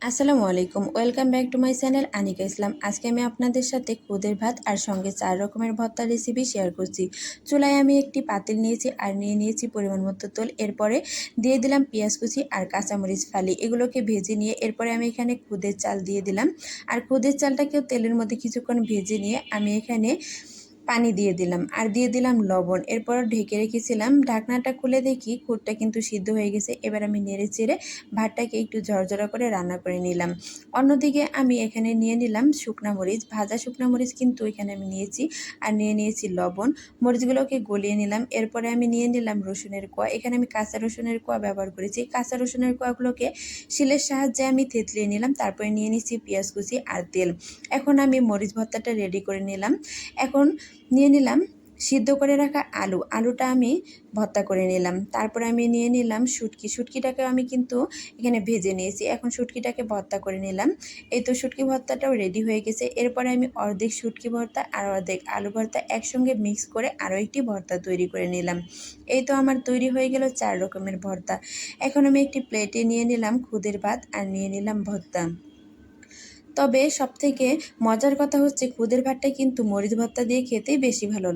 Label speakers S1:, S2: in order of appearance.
S1: আসসালামু আলাইকুম, welcome back to my channel Anika Islam. আজকে আমি আপনাদের সাথে খুদের ভাত আর সঙ্গে 4 রকমের ভর্তা রেসিপি শেয়ার করছি। চুলায় আমি একটি পাতিল নিয়েছি আর নিয়েছি পরিমাণ মতো তেল। এরপরে দিয়ে দিলাম পেঁয়াজ কুচি আর কাঁচামরিচ ফালি, এগুলোকে ভেজে নিয়ে এরপরে আমি এখানে খুদের চাল দিয়ে দিলাম। আর খুদের চালটাকেও তেলের মধ্যে কিছুক্ষণ ভেজে নিয়ে আমি এখানে পানি দিয়ে দিলাম আর দিয়ে দিলাম লবণ। এরপর ঢেকে রেখেছিলাম, ঢাকনাটা খুলে দেখি খুদটা কিন্তু সিদ্ধ হয়ে গেছে। এবার আমি নেড়ে চেড়ে ভাতটাকে একটু ঝরঝরা করে রান্না করে নিলাম। অন্যদিকে আমি এখানে নিয়ে নিলাম শুকনা মরিচ, ভাজা শুকনা মরিচ কিন্তু এখানে আমি নিয়েছি। আর নিয়েছি লবণ, মরিচগুলোকে গলিয়ে নিলাম। এরপরে আমি নিয়ে নিলাম রসুনের কোয়া, এখানে আমি কাঁচা রসুনের কোয়া ব্যবহার করেছি। কাঁচা রসুনের কোয়াগুলোকে শিলের সাহায্যে আমি থেতলিয়ে নিলাম। তারপরে নিয়ে নিচ্ছি পেঁয়াজ কুচি আর তেল। এখন আমি মরিচ ভর্তাটা রেডি করে নিলাম। এখন নিয়ে নিলাম সিদ্ধ করে রাখা আলুটা আমি ভর্তা করে নিলাম। তারপরে আমি নিয়ে নিলাম শুটকিটাকে আমি কিন্তু এখানে ভেজে নিয়েছি। এখন শুটকিটাকে ভর্তা করে নিলাম। এই তো শুটকি ভর্তাটাও রেডি হয়ে গেছে। এরপরে আমি অর্ধেক শুটকি ভর্তা আর অর্ধেক আলু ভর্তা একসঙ্গে মিক্স করে আরও একটি ভর্তা তৈরি করে নিলাম। এই তো আমার তৈরি হয়ে গেল 4 রকমের ভর্তা। এখন আমি একটি প্লেটে নিয়ে নিলাম খুদের ভাত আর নিয়ে নিলাম ভর্তা। তবে সবথেকে মজার কথা হচ্ছে খুদের ভাতটা কিন্তু মরিচ ভর্তা দিয়ে খেতেই বেশি ভালো।